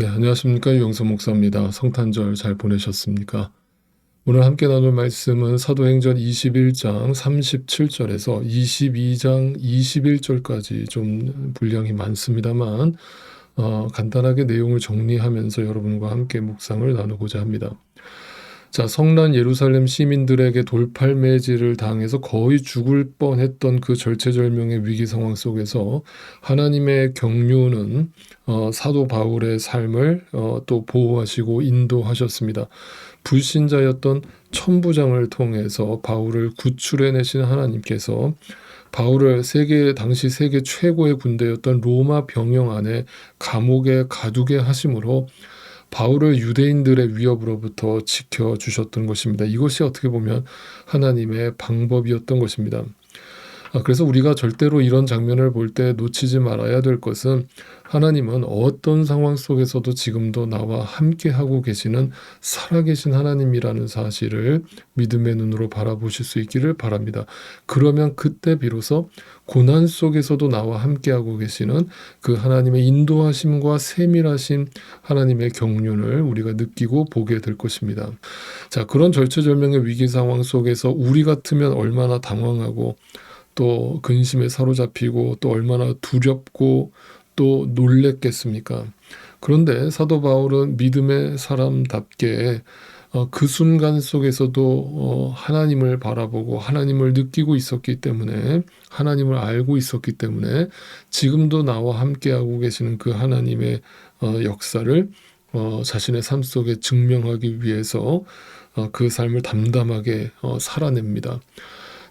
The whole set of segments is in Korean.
네, 안녕하십니까. 유영서 목사입니다. 성탄절 잘 보내셨습니까? 오늘 함께 나눌 말씀은 사도행전 21장 37절에서 22장 21절까지 좀 분량이 많습니다만 간단하게 내용을 정리하면서 여러분과 함께 묵상을 나누고자 합니다. 자, 성난 예루살렘 시민들에게 돌팔매질을 당해서 거의 죽을 뻔했던 그 절체절명의 위기 상황 속에서 하나님의 경륜은 사도 바울의 삶을 또 보호하시고 인도하셨습니다. 불신자였던 천부장을 통해서 바울을 구출해내신 하나님께서 바울을 당시 세계 최고의 군대였던 로마 병영 안에 감옥에 가두게 하심으로 바울을 유대인들의 위협으로부터 지켜주셨던 것입니다. 이것이 어떻게 보면 하나님의 방법이었던 것입니다. 그래서 우리가 절대로 이런 장면을 볼 때 놓치지 말아야 될 것은 하나님은 어떤 상황 속에서도 지금도 나와 함께하고 계시는 살아계신 하나님이라는 사실을 믿음의 눈으로 바라보실 수 있기를 바랍니다. 그러면 그때 비로소 고난 속에서도 나와 함께하고 계시는 그 하나님의 인도하심과 세밀하신 하나님의 경륜을 우리가 느끼고 보게 될 것입니다. 자, 그런 절체절명의 위기 상황 속에서 우리 같으면 얼마나 당황하고 또 근심에 사로잡히고 또 얼마나 두렵고 또 놀랬겠습니까? 그런데 사도 바울은 믿음의 사람답게 그 순간 속에서도 하나님을 바라보고 하나님을 느끼고 있었기 때문에, 하나님을 알고 있었기 때문에 지금도 나와 함께하고 계시는 그 하나님의 역사를 자신의 삶 속에 증명하기 위해서 그 삶을 담담하게 살아냅니다.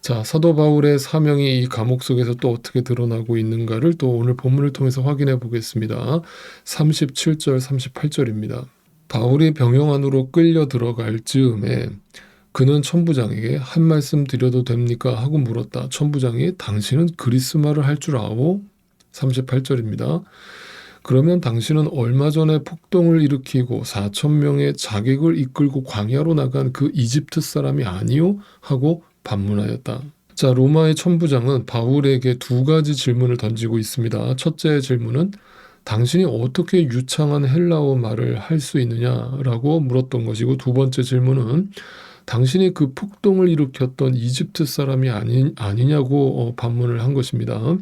자, 사도 바울의 사명이 이 감옥 속에서 또 어떻게 드러나고 있는가를 또 오늘 본문을 통해서 확인해 보겠습니다. 37절, 38절입니다. 바울이 병영 안으로 끌려 들어갈 즈음에 그는 천부장에게 한 말씀 드려도 됩니까? 하고 물었다. 천부장이 당신은 그리스말을 할 줄 아오? 38절입니다. 그러면 당신은 얼마 전에 폭동을 일으키고 4,000명의 자객을 이끌고 광야로 나간 그 이집트 사람이 아니오? 하고 반문하였다. 자, 로마의 천부장은 바울에게 두 가지 질문을 던지고 있습니다. 첫째 질문은 당신이 어떻게 유창한 헬라어 말을 할 수 있느냐라고 물었던 것이고, 두 번째 질문은 당신이 그 폭동을 일으켰던 이집트 사람이 아니냐고 반문을 한 것입니다.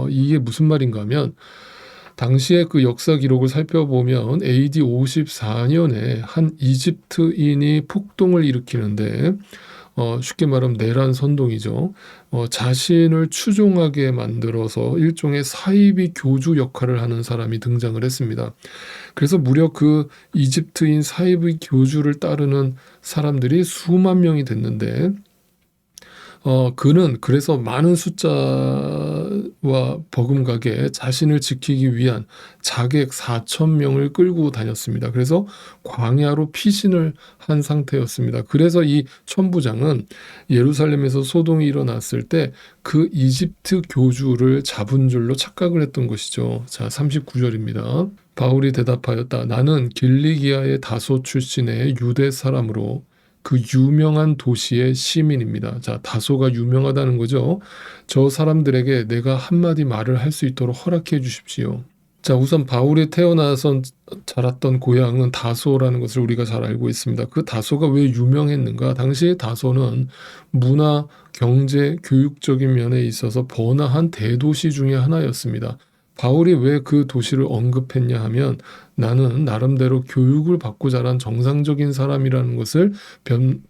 이게 무슨 말인가 하면 당시의 그 역사 기록을 살펴보면 AD 54년에 한 이집트인이 폭동을 일으키는데 쉽게 말하면 내란 선동이죠. 자신을 추종하게 만들어서 일종의 사이비 교주 역할을 하는 사람이 등장을 했습니다. 그래서 무려 그 이집트인 사이비 교주를 따르는 사람들이 수만 명이 됐는데 그는 그래서 많은 숫자와 버금가게 자신을 지키기 위한 자객 4,000명을 끌고 다녔습니다. 그래서 광야로 피신을 한 상태였습니다. 그래서 이 천부장은 예루살렘에서 소동이 일어났을 때 그 이집트 교주를 잡은 줄로 착각을 했던 것이죠. 자, 39절입니다. 바울이 대답하였다. 나는 길리기아의 다소 출신의 유대 사람으로 그 유명한 도시의 시민입니다. 자, 다소가 유명하다는 거죠. 저 사람들에게 내가 한마디 말을 할 수 있도록 허락해 주십시오. 자, 우선 바울이 태어나서 자랐던 고향은 다소라는 것을 우리가 잘 알고 있습니다. 그 다소가 왜 유명했는가? 당시에 다소는 문화, 경제, 교육적인 면에 있어서 번화한 대도시 중에 하나였습니다. 바울이 왜 그 도시를 언급했냐 하면 나는 나름대로 교육을 받고 자란 정상적인 사람이라는 것을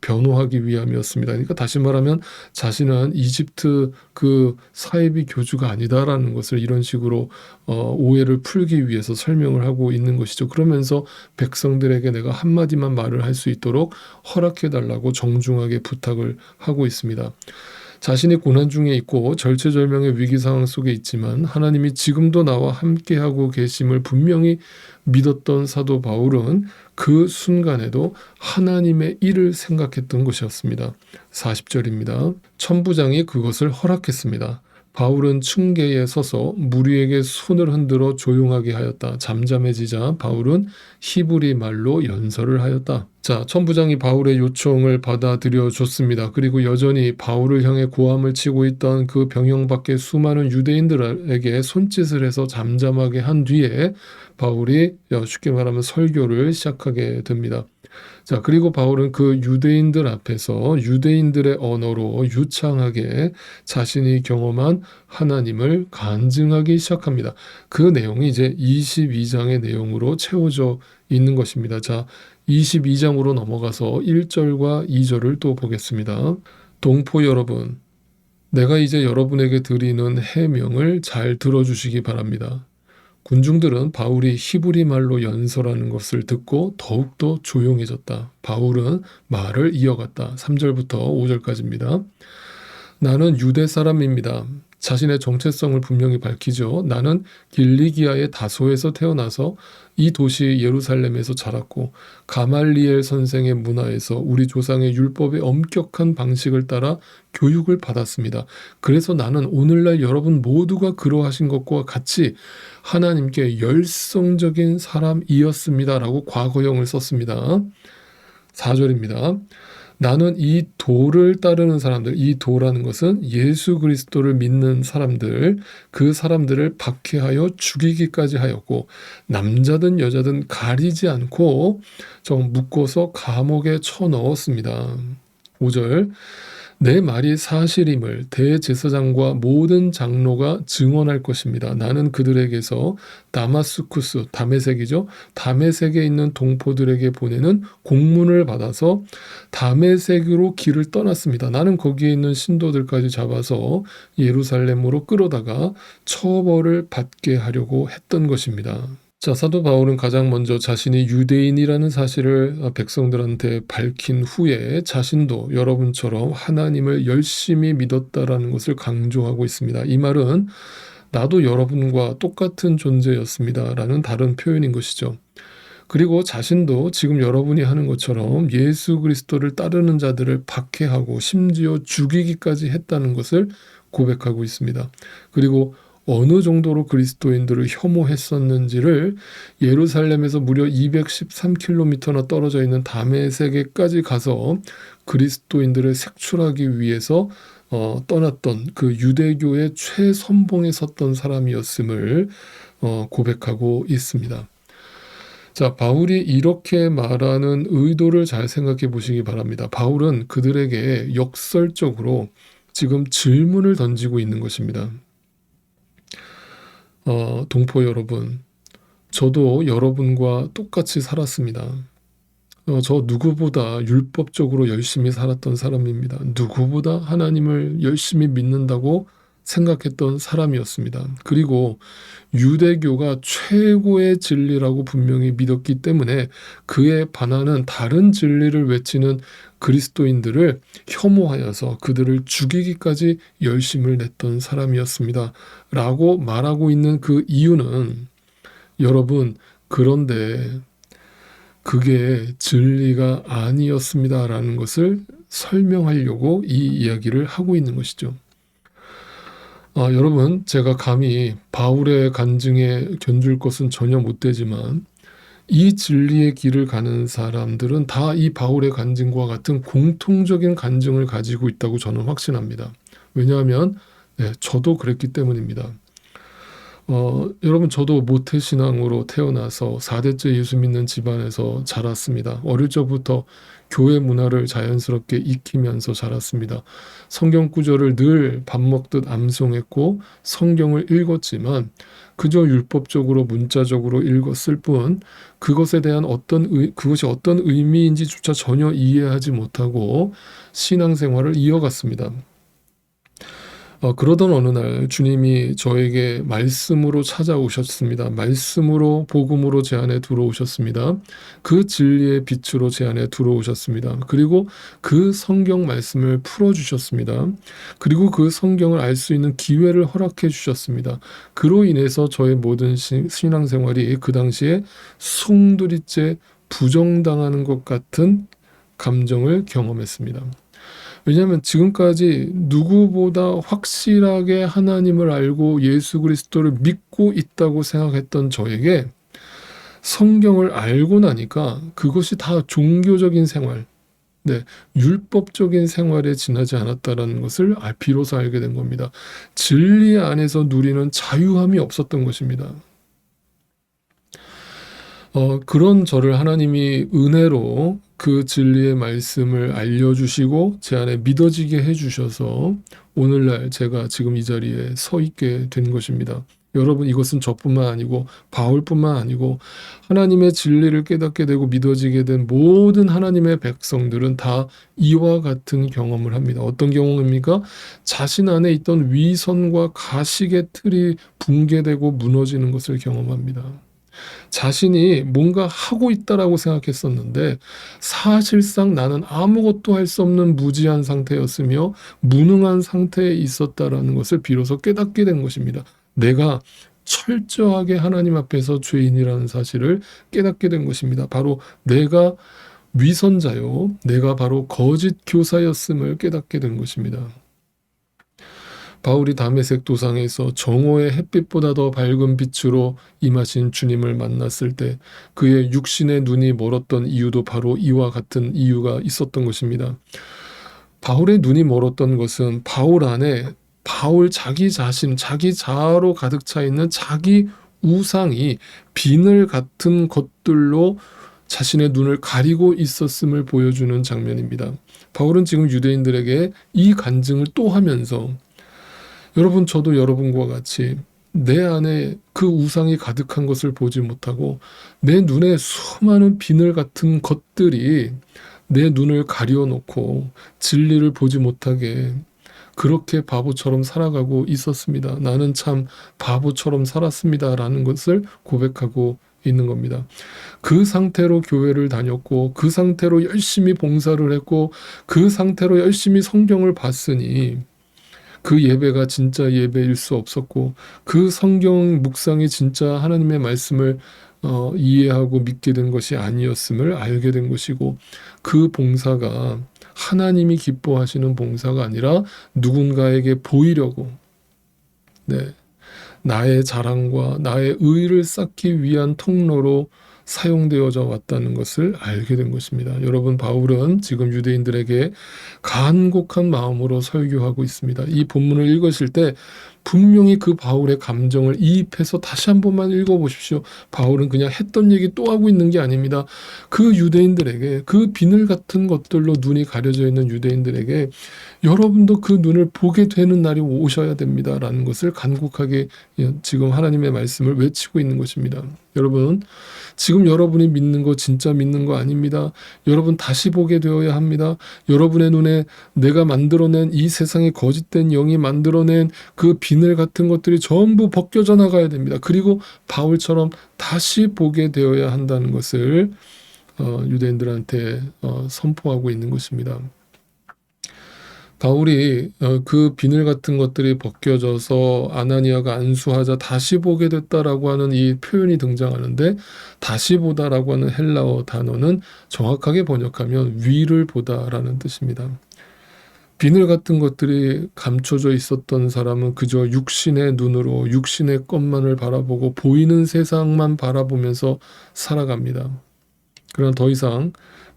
변호하기 위함이었습니다. 그러니까 다시 말하면 자신은 이집트 그 사이비 교주가 아니다라는 것을 이런 식으로 오해를 풀기 위해서 설명을 하고 있는 것이죠. 그러면서 백성들에게 내가 한마디만 말을 할 수 있도록 허락해달라고 정중하게 부탁을 하고 있습니다. 자신이 고난 중에 있고 절체절명의 위기 상황 속에 있지만 하나님이 지금도 나와 함께하고 계심을 분명히 믿었던 사도 바울은 그 순간에도 하나님의 일을 생각했던 것이었습니다. 40절입니다. 천부장이 그것을 허락했습니다. 바울은 층계에 서서 무리에게 손을 흔들어 조용하게 하였다. 잠잠해지자 바울은 히브리 말로 연설을 하였다. 자, 천부장이 바울의 요청을 받아들여 줬습니다. 그리고 여전히 바울을 향해 고함을 치고 있던 그 병영 밖에 수많은 유대인들에게 손짓을 해서 잠잠하게 한 뒤에 바울이 쉽게 말하면 설교를 시작하게 됩니다. 자, 그리고 바울은 그 유대인들 앞에서 유대인들의 언어로 유창하게 자신이 경험한 하나님을 간증하기 시작합니다. 그 내용이 이제 22장의 내용으로 채워져 있는 것입니다. 자, 22장으로 넘어가서 1절과 2절을 또 보겠습니다. 동포 여러분, 내가 이제 여러분에게 드리는 해명을 잘 들어주시기 바랍니다. 군중들은 바울이 히브리 말로 연설하는 것을 듣고 더욱더 조용해졌다. 바울은 말을 이어갔다. 3절부터 5절까지입니다. 나는 유대 사람입니다. 자신의 정체성을 분명히 밝히죠. 나는 길리기아의 다소에서 태어나서 이 도시 예루살렘에서 자랐고 가말리엘 선생의 문화에서 우리 조상의 율법의 엄격한 방식을 따라 교육을 받았습니다. 그래서 나는 오늘날 여러분 모두가 그러하신 것과 같이 하나님께 열성적인 사람이었습니다. 라고 과거형을 썼습니다. 4절입니다. 나는 이 도를 따르는 사람들, 이 도라는 것은 예수 그리스도를 믿는 사람들, 그 사람들을 박해하여 죽이기까지 하였고 남자든 여자든 가리지 않고 묶어서 감옥에 쳐넣었습니다. 5절, 내 말이 사실임을 대제사장과 모든 장로가 증언할 것입니다. 나는 그들에게서 다마스쿠스, 다메섹이죠. 다메섹에 있는 동포들에게 보내는 공문을 받아서 다메섹으로 길을 떠났습니다. 나는 거기에 있는 신도들까지 잡아서 예루살렘으로 끌어다가 처벌을 받게 하려고 했던 것입니다. 자, 사도 바울은 가장 먼저 자신이 유대인이라는 사실을 백성들한테 밝힌 후에 자신도 여러분처럼 하나님을 열심히 믿었다라는 것을 강조하고 있습니다. 이 말은 나도 여러분과 똑같은 존재였습니다라는 다른 표현인 것이죠. 그리고 자신도 지금 여러분이 하는 것처럼 예수 그리스도를 따르는 자들을 박해하고 심지어 죽이기까지 했다는 것을 고백하고 있습니다. 그리고 어느 정도로 그리스도인들을 혐오했었는지를 예루살렘에서 무려 213km나 떨어져 있는 다메섹에까지 가서 그리스도인들을 색출하기 위해서 떠났던 그 유대교의 최선봉에 섰던 사람이었음을 고백하고 있습니다. 자, 바울이 이렇게 말하는 의도를 잘 생각해 보시기 바랍니다. 바울은 그들에게 역설적으로 지금 질문을 던지고 있는 것입니다. 동포 여러분, 저도 여러분과 똑같이 살았습니다. 저 누구보다 율법적으로 열심히 살았던 사람입니다. 누구보다 하나님을 열심히 믿는다고 생각했던 사람이었습니다. 그리고 유대교가 최고의 진리라고 분명히 믿었기 때문에 그에 반하는 다른 진리를 외치는 그리스도인들을 혐오하여서 그들을 죽이기까지 열심을 냈던 사람이었습니다. 라고 말하고 있는 그 이유는 여러분, 그런데 그게 진리가 아니었습니다. 라는 것을 설명하려고 이 이야기를 하고 있는 것이죠. 여러분, 제가 감히 바울의 간증에 견줄 것은 전혀 못 되지만 이 진리의 길을 가는 사람들은 다 이 바울의 간증과 같은 공통적인 간증을 가지고 있다고 저는 확신합니다. 왜냐하면 저도 그랬기 때문입니다. 여러분, 저도 모태신앙으로 태어나서 4대째 예수 믿는 집안에서 자랐습니다. 어릴 적부터 교회 문화를 자연스럽게 익히면서 자랐습니다. 성경 구절을 늘 밥 먹듯 암송했고 성경을 읽었지만 그저 율법적으로 문자적으로 읽었을 뿐 그것에 대한 그것이 어떤 의미인지조차 전혀 이해하지 못하고 신앙생활을 이어갔습니다. 그러던 어느 날 주님이 저에게 말씀으로 찾아오셨습니다. 말씀으로, 복음으로 제 안에 들어오셨습니다. 그 진리의 빛으로 제 안에 들어오셨습니다. 그리고 그 성경 말씀을 풀어주셨습니다. 그리고 그 성경을 알 수 있는 기회를 허락해 주셨습니다. 그로 인해서 저의 모든 신앙생활이 그 당시에 송두리째 부정당하는 것 같은 감정을 경험했습니다. 왜냐하면 지금까지 누구보다 확실하게 하나님을 알고 예수 그리스도를 믿고 있다고 생각했던 저에게 성경을 알고 나니까 그것이 다 종교적인 생활, 네, 율법적인 생활에 지나지 않았다라는 것을 비로소 알게 된 겁니다. 진리 안에서 누리는 자유함이 없었던 것입니다. 그런 저를 하나님이 은혜로 그 진리의 말씀을 알려주시고 제 안에 믿어지게 해주셔서 오늘날 제가 지금 이 자리에 서 있게 된 것입니다. 여러분, 이것은 저뿐만 아니고 바울뿐만 아니고 하나님의 진리를 깨닫게 되고 믿어지게 된 모든 하나님의 백성들은 다 이와 같은 경험을 합니다. 어떤 경험입니까? 자신 안에 있던 위선과 가식의 틀이 붕괴되고 무너지는 것을 경험합니다. 자신이 뭔가 하고 있다라고 생각했었는데 사실상 나는 아무것도 할 수 없는 무지한 상태였으며 무능한 상태에 있었다라는 것을 비로소 깨닫게 된 것입니다. 내가 철저하게 하나님 앞에서 죄인이라는 사실을 깨닫게 된 것입니다. 바로 내가 위선자요, 내가 바로 거짓 교사였음을 깨닫게 된 것입니다. 바울이 다메섹 도상에서 정오의 햇빛보다 더 밝은 빛으로 임하신 주님을 만났을 때 그의 육신의 눈이 멀었던 이유도 바로 이와 같은 이유가 있었던 것입니다. 바울의 눈이 멀었던 것은 바울 안에 바울 자기 자신, 자기 자아로 가득 차 있는 자기 우상이 비늘 같은 것들로 자신의 눈을 가리고 있었음을 보여주는 장면입니다. 바울은 지금 유대인들에게 이 간증을 또 하면서 여러분, 저도 여러분과 같이 내 안에 그 우상이 가득한 것을 보지 못하고 내 눈에 수많은 비늘 같은 것들이 내 눈을 가려놓고 진리를 보지 못하게 그렇게 바보처럼 살아가고 있었습니다. 나는 참 바보처럼 살았습니다. 라는 것을 고백하고 있는 겁니다. 그 상태로 교회를 다녔고 그 상태로 열심히 봉사를 했고 그 상태로 열심히 성경을 봤으니 그 예배가 진짜 예배일 수 없었고 그 성경 묵상이 진짜 하나님의 말씀을 이해하고 믿게 된 것이 아니었음을 알게 된 것이고 그 봉사가 하나님이 기뻐하시는 봉사가 아니라 누군가에게 보이려고 나의 자랑과 나의 의의를 쌓기 위한 통로로 사용되어져 왔다는 것을 알게 된 것입니다. 여러분, 바울은 지금 유대인들에게 간곡한 마음으로 설교하고 있습니다. 이 본문을 읽으실 때 분명히 그 바울의 감정을 이입해서 다시 한 번만 읽어보십시오. 바울은 그냥 했던 얘기 또 하고 있는 게 아닙니다. 그 유대인들에게, 그 비늘 같은 것들로 눈이 가려져 있는 유대인들에게 여러분도 그 눈을 보게 되는 날이 오셔야 됩니다. 라는 것을 간곡하게 지금 하나님의 말씀을 외치고 있는 것입니다. 여러분, 지금 여러분이 믿는 거 진짜 믿는 거 아닙니다. 여러분 다시 보게 되어야 합니다. 여러분의 눈에 내가 만들어낸 이 세상의 거짓된 영이 만들어낸 그 비늘 같은 것들이 전부 벗겨져 나가야 됩니다. 그리고 바울처럼 다시 보게 되어야 한다는 것을 유대인들한테 선포하고 있는 것입니다. 바울이 그 비늘 같은 것들이 벗겨져서 아나니아가 안수하자 다시 보게 됐다라고 하는 이 표현이 등장하는데 다시 보다라고 하는 헬라어 단어는 정확하게 번역하면 위를 보다라는 뜻입니다. 비늘 같은 것들이 감춰져 있었던 사람은 그저 육신의 눈으로 육신의 것만을 바라보고 보이는 세상만 바라보면서 살아갑니다. 그러나 더 이상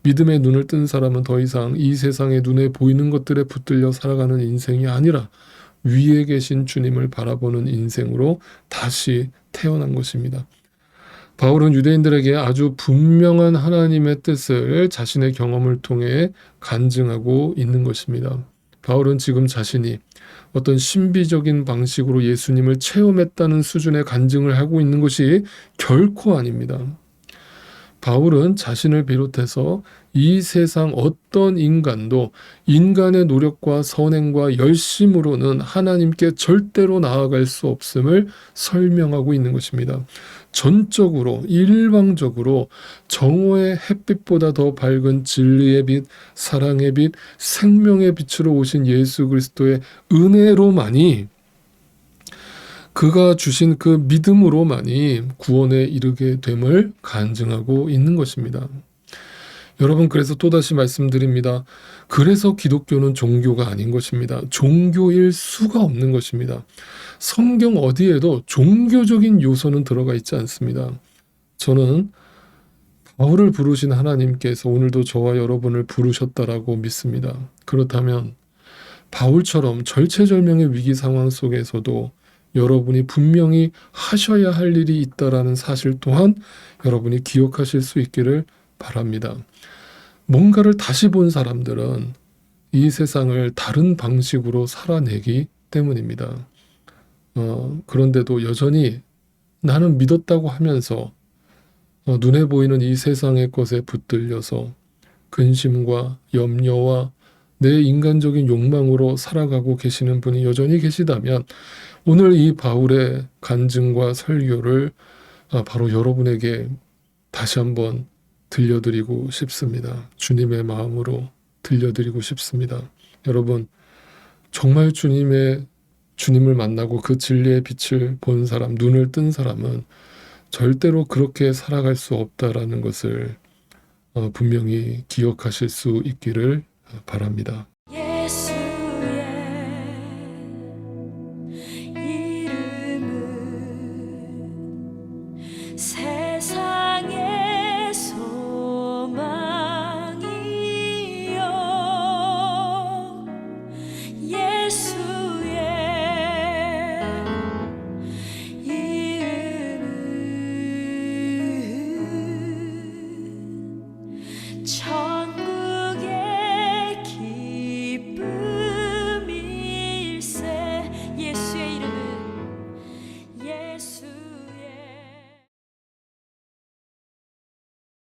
믿음의 눈을 뜬 사람은 더 이상 이 세상의 눈에 보이는 것들에 붙들려 살아가는 인생이 아니라 위에 계신 주님을 바라보는 인생으로 다시 태어난 것입니다. 바울은 유대인들에게 아주 분명한 하나님의 뜻을 자신의 경험을 통해 간증하고 있는 것입니다. 바울은 지금 자신이 어떤 신비적인 방식으로 예수님을 체험했다는 수준의 간증을 하고 있는 것이 결코 아닙니다. 바울은 자신을 비롯해서 이 세상 어떤 인간도 인간의 노력과 선행과 열심으로는 하나님께 절대로 나아갈 수 없음을 설명하고 있는 것입니다. 전적으로 일방적으로 정오의 햇빛보다 더 밝은 진리의 빛, 사랑의 빛, 생명의 빛으로 오신 예수 그리스도의 은혜로만이 그가 주신 그 믿음으로만이 구원에 이르게 됨을 간증하고 있는 것입니다. 여러분, 그래서 또다시 말씀드립니다. 그래서 기독교는 종교가 아닌 것입니다. 종교일 수가 없는 것입니다. 성경 어디에도 종교적인 요소는 들어가 있지 않습니다. 저는 바울을 부르신 하나님께서 오늘도 저와 여러분을 부르셨다라고 믿습니다. 그렇다면 바울처럼 절체절명의 위기 상황 속에서도 여러분이 분명히 하셔야 할 일이 있다라는 사실 또한 여러분이 기억하실 수 있기를 바랍니다. 뭔가를 다시 본 사람들은 이 세상을 다른 방식으로 살아내기 때문입니다. 그런데도 여전히 나는 믿었다고 하면서 눈에 보이는 이 세상의 것에 붙들려서 근심과 염려와 내 인간적인 욕망으로 살아가고 계시는 분이 여전히 계시다면 오늘 이 바울의 간증과 설교를 바로 여러분에게 다시 한번 들려드리고 싶습니다. 주님의 마음으로 들려드리고 싶습니다. 여러분, 정말 주님을 만나고 그 진리의 빛을 본 사람, 눈을 뜬 사람은 절대로 그렇게 살아갈 수 없다라는 것을 분명히 기억하실 수 있기를 바랍니다.